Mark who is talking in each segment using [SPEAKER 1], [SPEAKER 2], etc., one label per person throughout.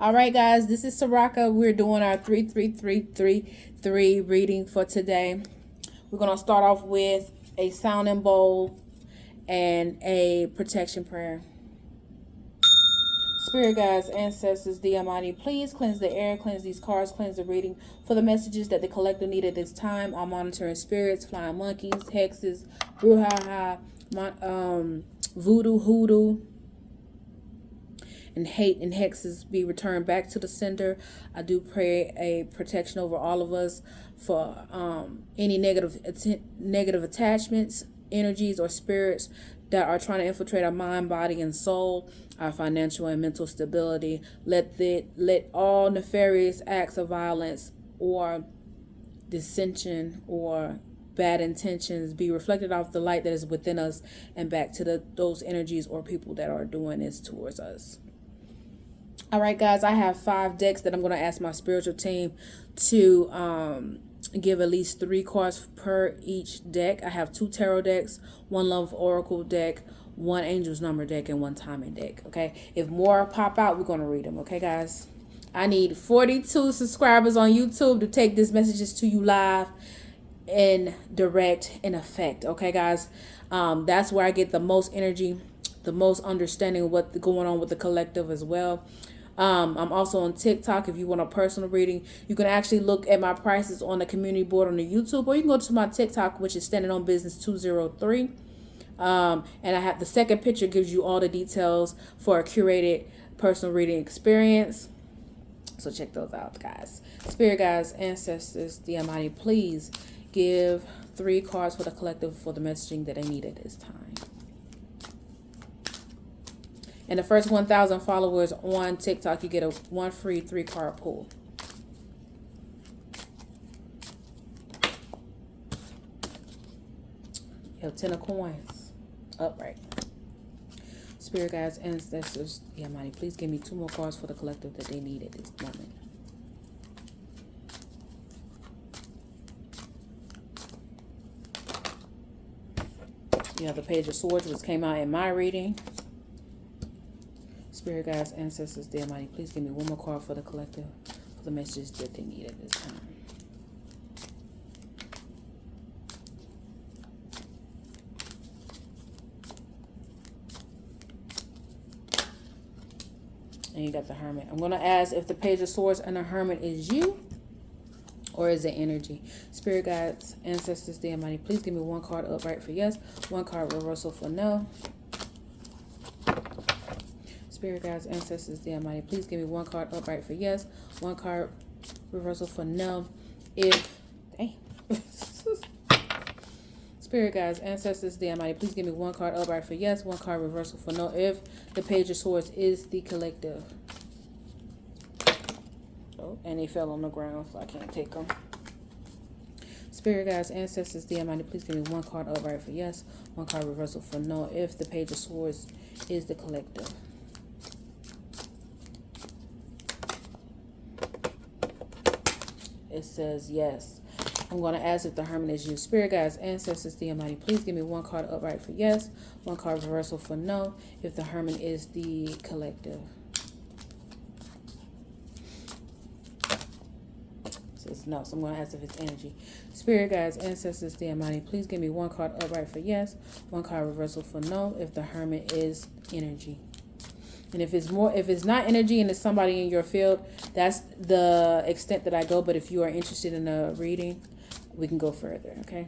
[SPEAKER 1] All right, guys, this is Soraka. We're doing our 3333 reading for today. We're going to start off with a sounding bowl and a protection prayer. Spirit guides, ancestors, the Almighty, please cleanse the air, cleanse these cards, cleanse the reading for the messages that the collective need at this time. Our monitoring spirits, flying monkeys, hexes, brouhaha, voodoo, hoodoo, and hate and hexes be returned back to the sender. I do pray a protection over all of us for any negative attachments, energies, or spirits that are trying to infiltrate our mind, body, and soul, our financial and mental stability. Let all nefarious acts of violence or dissension or bad intentions be reflected off the light that is within us and back to those energies or people that are doing this towards us. All right, guys, I have 5 decks that I'm going to ask my spiritual team to give at least 3 cards per each deck. I have 2 tarot decks, 1 love oracle deck, 1 angel's number deck, and 1 timing deck. Okay, if more pop out, we're going to read them. Okay, guys, I need 42 subscribers on YouTube to take these messages to you live and direct in effect. Okay, guys, that's where I get the most energy, the most understanding of what's going on with the collective as well. I'm also on TikTok. If you want a personal reading, you can actually look at my prices on the community board on the YouTube, or you can go to my TikTok, which is Standing on Business 203. And I have the second picture gives you all the details for a curated personal reading experience. So check those out, guys. Spirit guides, ancestors, the Almighty, please give 3 cards for the collective for the messaging that they need at this time. And the first 1,000 followers on TikTok, you get a 1 free 3-card pull. You have 10 of coins. Upright. Spirit guides, ancestors, the Almighty, please give me 2 more cards for the collective that they need at this moment. You have the Page of Swords, which came out in my reading. Spirit guides, ancestors, the Almighty, please give me 1 more card for the collective for the messages that they need at this time. And you got the Hermit. I'm going to ask if the Page of Swords and the Hermit is you or is it energy. Spirit guides, ancestors, the Almighty, please give me 1 card upright for yes, 1 card reversal for no. Spirit guides, ancestors, the Almighty, please give me 1 card upright for yes, 1 card reversal for no. Spirit guides, ancestors, the Almighty, please give me 1 card upright for yes, 1 card reversal for no if the Page of Swords is the collective. Oh, and they fell on the ground, so I can't take them. Spirit guides, ancestors, the Almighty, please give me 1 card upright for yes, 1 card reversal for no if the Page of Swords is the collective. It says yes. I'm going to ask if the Hermit is you. Spirit guides, ancestors, the Almighty, please give me 1 card upright for yes, 1 card reversal for no if the Hermit is the collective. It says no, so I'm going to ask if it's energy. Spirit guides, ancestors, the Almighty, please give me 1 card upright for yes, 1 card reversal for no if the Hermit is energy. And if it's not energy and it's somebody in your field, that's the extent that I go. But if you are interested in a reading, we can go further, okay?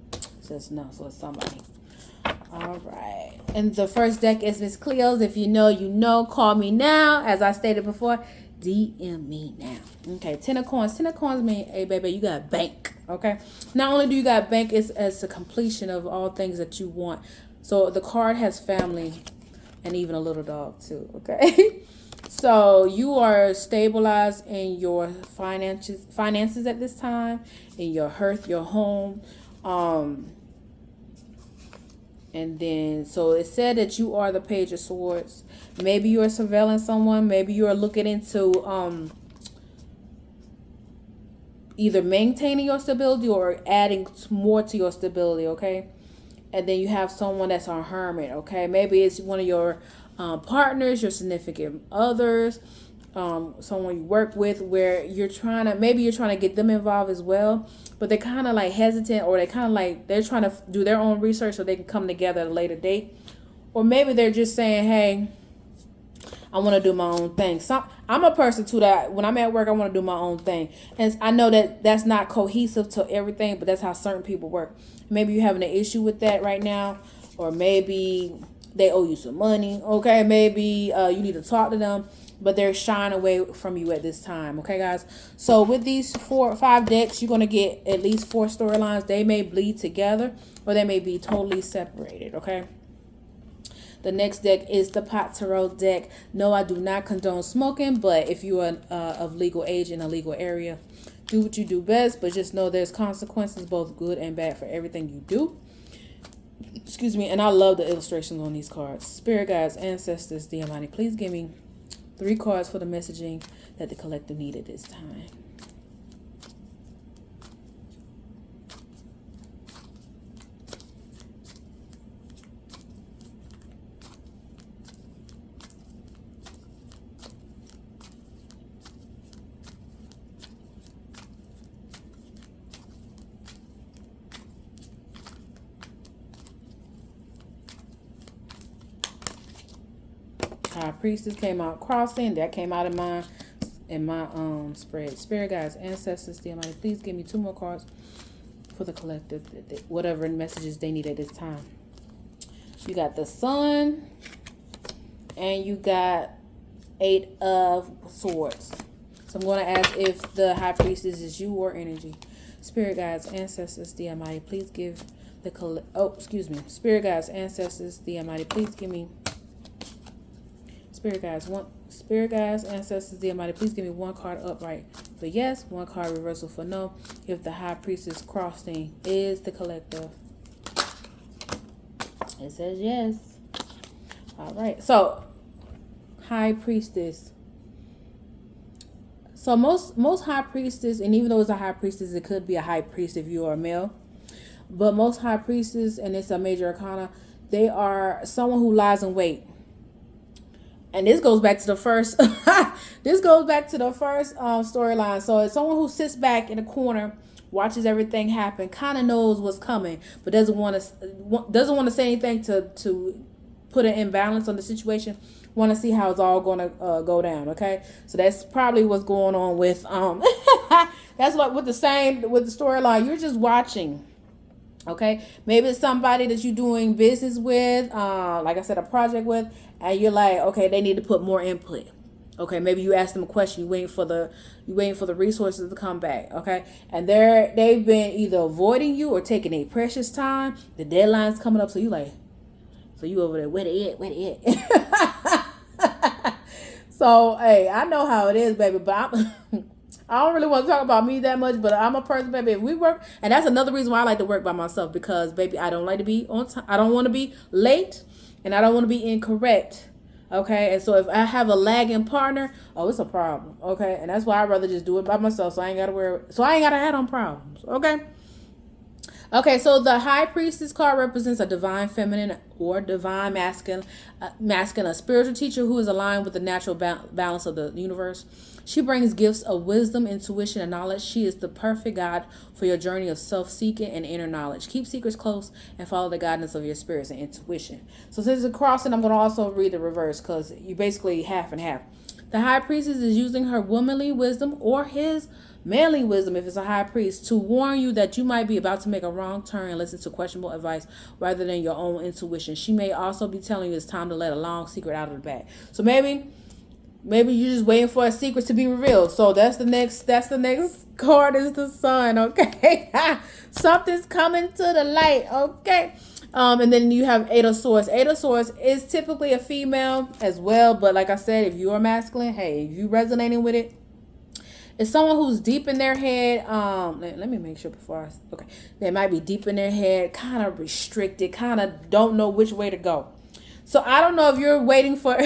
[SPEAKER 1] It says no, so it's somebody. All right. And the first deck is Miss Cleo's. If you know, you know. Call me now. As I stated before, DM me now. Okay, 10 of coins. 10 of coins mean, hey, baby, you got bank. Okay. Not only do you got bank, it's as a completion of all things that you want. So the card has family and even a little dog too. Okay. So you are stabilized in your finances at this time, in your hearth, your home. And then, so it said that you are the Page of Swords. Maybe you are surveilling someone. Maybe you are looking into either maintaining your stability or adding more to your stability, okay? And then you have someone that's a hermit, okay? Maybe it's one of your partners, your significant others, someone you work with, where you're trying to get them involved as well, but they're kind of like hesitant, or they kind of like they're trying to do their own research so they can come together at a later date. Or maybe they're just saying, hey, I want to do my own thing. I'm a person too that when I'm at work, I want to do my own thing. And I know that that's not cohesive to everything, but that's how certain people work. Maybe you're having an issue with that right now, or maybe they owe you some money. Okay, maybe you need to talk to them, but they're shying away from you at this time. Okay, guys. So with these 4 or 5 decks, you're going to get at least 4 storylines. They may bleed together, or they may be totally separated. Okay. The next deck is the Pot Tarot deck. No, I do not condone smoking, but if you are of legal age in a legal area, do what you do best, but just know there's consequences, both good and bad, for everything you do. Excuse me. And I love the illustrations on these cards. Spirit guides, ancestors, the Almighty, please give me 3 cards for the messaging that the collective needed this time. High Priestess came out, crossing. That came out in my spread. Spirit guides, ancestors, the Almighty, please give me 2 more cards for the collective, whatever messages they need at this time. You got the Sun, and you got 8 of Swords. So I'm going to ask if the High Priestess is you or energy. Spirit guides, ancestors, the Almighty, please give the Spirit guides, ancestors, the Almighty, please give me. Spirit guides, ancestors, the Almighty, please give me 1 card upright for yes, 1 card reversal for no. If the High Priestess crossing is the collective, it says yes. All right. So, High Priestess. So most High Priestess, and even though it's a High Priestess, it could be a High Priest if you are a male. But most High Priestess, and it's a major arcana, they are someone who lies in wait. And this goes back to the first storyline. So it's someone who sits back in a corner, watches everything happen, kind of knows what's coming, but doesn't want to say anything to put an imbalance on the situation. Want to see how it's all going to go down. Okay, so that's probably what's going on with that's like with the storyline. You're just watching. Okay, maybe it's somebody that you're doing business with, like I said, a project with, and you're like, okay, they need to put more input. Okay, maybe you ask them a question, you waiting for the resources to come back. Okay, and they've been either avoiding you or taking a precious time. The deadline's coming up, so you over there, where they at? So hey, I know how it is, baby, but I don't really want to talk about me that much, but I'm a person, baby. If we work, and that's another reason why I like to work by myself, because, baby, I don't like to be on time. I don't want to be late, and I don't want to be incorrect. Okay, and so if I have a lagging partner, it's a problem. Okay, and that's why I'd rather just do it by myself, so I ain't gotta have on problems. Okay, so the High Priestess card represents a divine feminine or divine masculine, a spiritual teacher who is aligned with the natural balance of the universe. She brings gifts of wisdom, intuition, and knowledge. She is the perfect guide for your journey of self-seeking and inner knowledge. Keep secrets close and follow the guidance of your spirits and intuition. So since it's a crossing, I'm going to also read the reverse because you basically half and half. The High Priestess is using her womanly wisdom or his manly wisdom, if it's a high priest, to warn you that you might be about to make a wrong turn and listen to questionable advice rather than your own intuition. She may also be telling you it's time to let a long secret out of the bag. So maybe you're just waiting for a secret to be revealed. So that's the next card is the Sun. Okay. Something's coming to the light. Okay. And then you have 8 of Swords. 8 of Swords is typically a female as well. But like I said, if you are masculine, hey, if you resonating with it, it's someone who's deep in their head. Let me make sure before okay. They might be deep in their head, kind of restricted, kind of don't know which way to go. So I don't know if you're waiting for,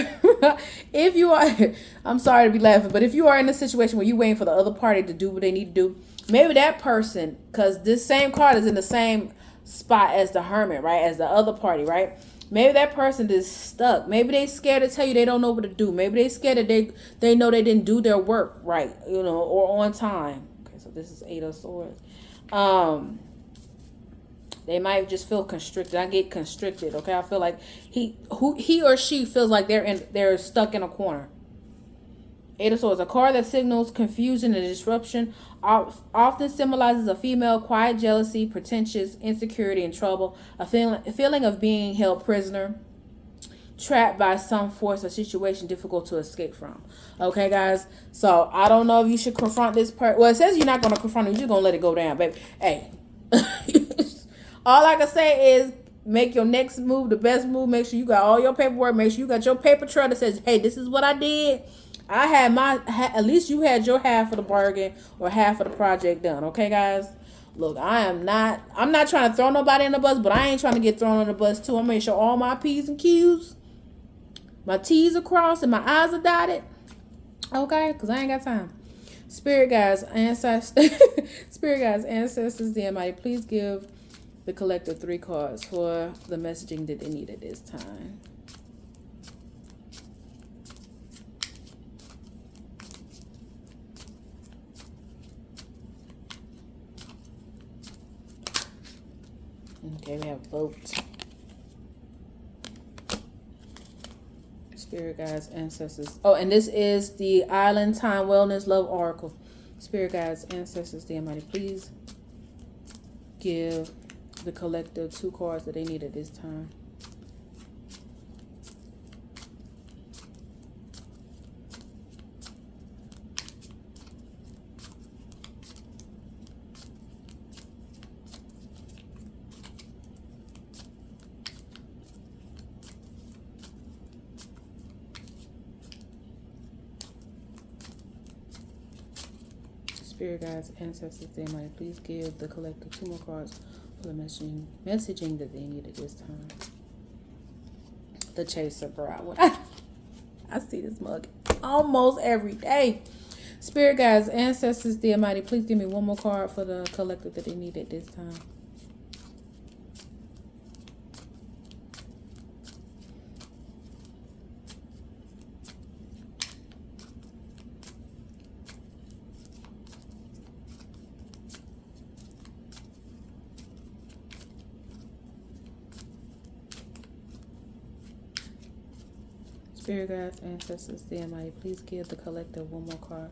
[SPEAKER 1] I'm sorry to be laughing, but if you are in a situation where you're waiting for the other party to do what they need to do, maybe that person, because this same card is in the same spot as the Hermit, right? As the other party, right? Maybe that person is stuck. Maybe they scared to tell you they don't know what to do. Maybe they scared that they know they didn't do their work right, or on time. Okay, so this is 8 of Swords. They might just feel constricted. I get constricted. Okay, I feel like he or she feels like they're stuck in a corner. 8 of Swords, a card that signals confusion and disruption, often symbolizes a female quiet jealousy, pretentious, insecurity, and trouble, a feeling of being held prisoner, trapped by some force or situation difficult to escape from. Okay, guys? So, I don't know if you should confront this person. Well, it says you're not going to confront it. You're just going to let it go down, baby. Hey. All I can say is make your next move the best move. Make sure you got all your paperwork. Make sure you got your paper trail that says, hey, this is what I did. I had at least you had your half of the bargain or half of the project done. Okay, guys? Look, I'm not trying to throw nobody in the bus, but I ain't trying to get thrown on the bus too. I'm making sure all my P's and Q's, my T's are crossed and my I's are dotted. Okay? Because I ain't got time. Spirit guides, ancestors, the Almighty, please give the collective 3 cards for the messaging that they need at this time. Okay, we have boat. Spirit guides, ancestors. Oh, and this is the Island Time Wellness Love Oracle. Spirit guides, ancestors, the Almighty, please give the collective 2 cards that they need at this time. Spirit guides, ancestors, they might please give the collective 2 more cards for the messaging that they need at this time. The Chaser, bro. I see this mug almost every day. Spirit guides, ancestors, the Almighty, please give me 1 more card for the collective that they need at this time. Spirit guides, ancestors, the Almighty, please give the collective 1 more card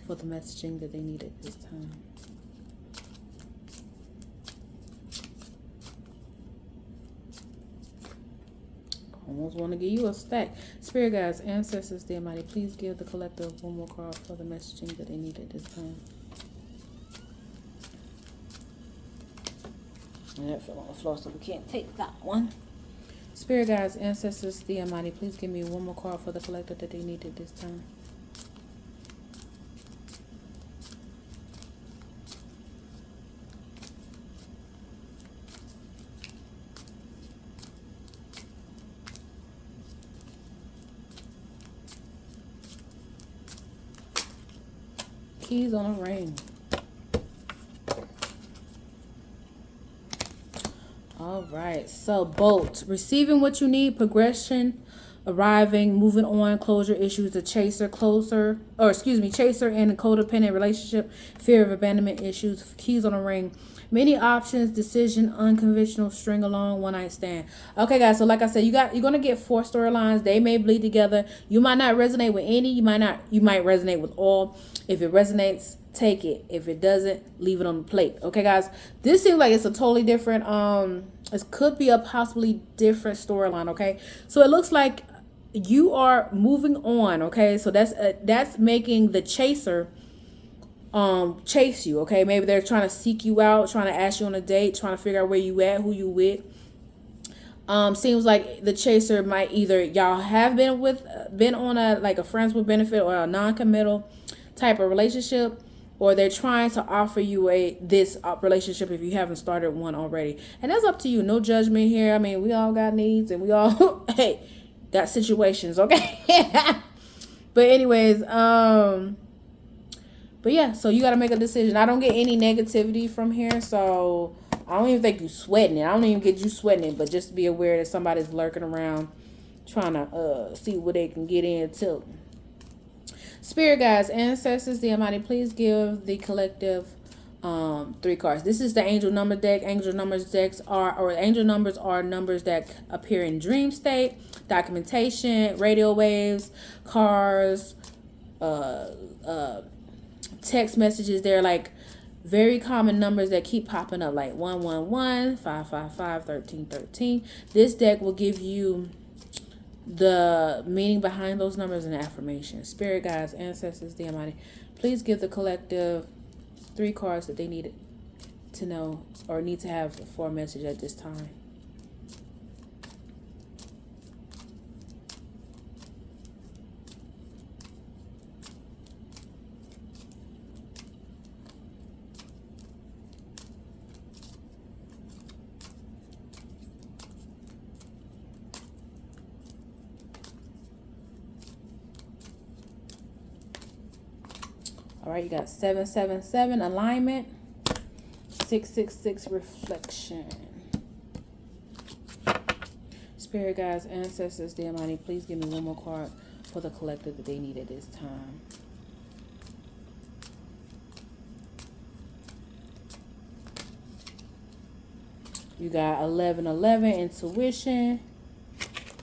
[SPEAKER 1] for the messaging that they need at this time. Almost want to give you a stack. Spirit guides, ancestors, the Almighty, please give the collective 1 more card for the messaging that they need at this time. And that fell on the floor, so we can't take that one. Spirit guides, ancestors, the Almighty, please give me 1 more card for the collective that they need at this time. Keys on a ring. All right, so bolt, receiving what you need, progression, arriving, moving on, closure issues, the chaser, chaser and a codependent relationship, fear of abandonment issues, keys on a ring, many options, decision, unconventional, string along, one night stand. Okay, guys, so like I said, you're gonna get 4 storylines. They may bleed together. You might not resonate with any. You might resonate with all. If it resonates, take it. If it doesn't, leave it on the plate. Okay, guys, this seems like it's a totally different it could be a possibly different storyline. Okay, so it looks like you are moving on. Okay, so that's making the chaser chase you. Okay, maybe they're trying to seek you out, trying to ask you on a date, trying to figure out where you at, who you with. Seems like the chaser might either y'all have been on a friends with benefit or a non-committal type of relationship, or they're trying to offer you this relationship if you haven't started one already. And that's up to you. No judgment here. I mean, we all got needs and we all got situations, okay? But anyways, But yeah, so you got to make a decision. I don't get any negativity from here, so I don't even think you sweating it. I don't even get you sweating it, but just be aware that somebody's lurking around trying to see what they can get into. Spirit guides, ancestors, the Almighty, please give the collective 3 cards. This is the angel number deck. Angel numbers decks angel numbers are numbers that appear in dream state, documentation, radio waves, cars, text messages. They're like very common numbers that keep popping up, like 111, 555, 1313. This deck will give you the meaning behind those numbers and affirmations. Spirit guides, ancestors, the Almighty, please give the collective 3 cards that they need to know or need to have for a message at this time. All right, you got 777 alignment, 666 reflection. Spirit guides, ancestors, the Almighty, please give me one more card for the collective that they need at this time. You got 1111 intuition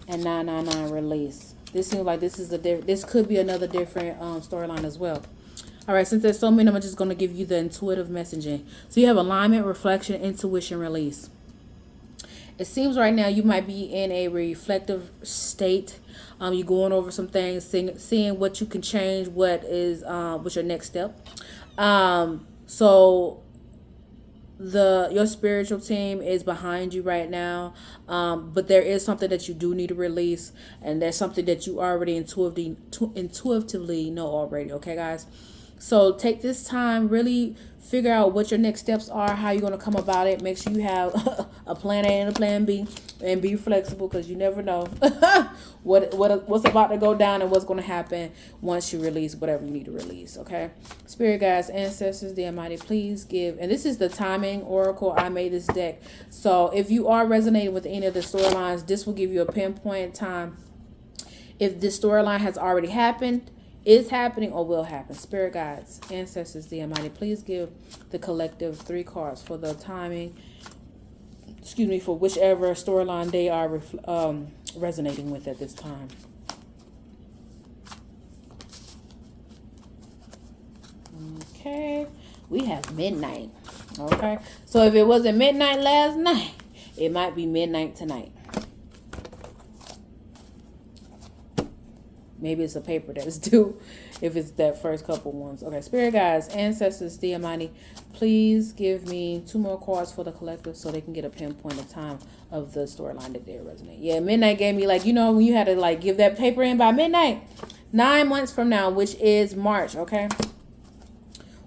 [SPEAKER 1] and 999 release. This seems like this is this could be another different storyline as well. All right, since there's so many, I'm just going to give you the intuitive messaging. So you have alignment, reflection, intuition, release. It seems right now you might be in a reflective state. You're going over some things, seeing what you can change, what's your next step. So your spiritual team is behind you right now, but there is something that you do need to release, and there's something that you already intuitively know already. Okay, guys. So take this time, really figure out what your next steps are, how you're going to come about it. Make sure you have a plan A and a plan B, and be flexible, because you never know what's about to go down and what's going to happen once you release whatever you need to release. Okay, Spirit guides, ancestors, the Almighty, please give. And this is the timing oracle. I made this deck, so if you are resonating with any of the storylines, this will give you a pinpoint time if this storyline has already happened, is happening, or will happen. Spirit guides, ancestors, the Almighty, please give the collective 3 cards for the timing, for whichever storyline they are resonating with at this time. Okay, we have midnight. Okay, so if it wasn't midnight last night, it might be midnight tonight. Maybe it's a paper that's due if it's that first couple ones. Okay, Spirit guides, ancestors, the Almighty, please give me 2 more cards for the collective so they can get a pinpoint of time of the storyline that they're resonating. Yeah, midnight gave me, like, when you had to give that paper in by midnight. 9 months from now, which is March, okay?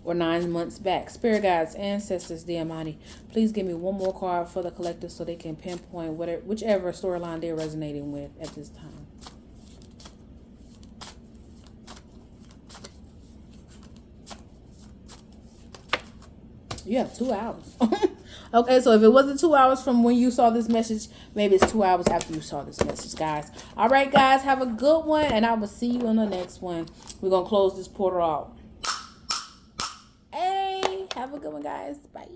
[SPEAKER 1] Or 9 months back. Spirit guides, ancestors, the Almighty, please give me 1 more card for the collective so they can pinpoint whichever storyline they're resonating with at this time. You have 2 hours. Okay, so if it wasn't 2 hours from when you saw this message, maybe it's 2 hours after you saw this message, guys. All right, guys, have a good one, and I will see you in the next one. We're going to close this portal out. Hey, have a good one, guys. Bye.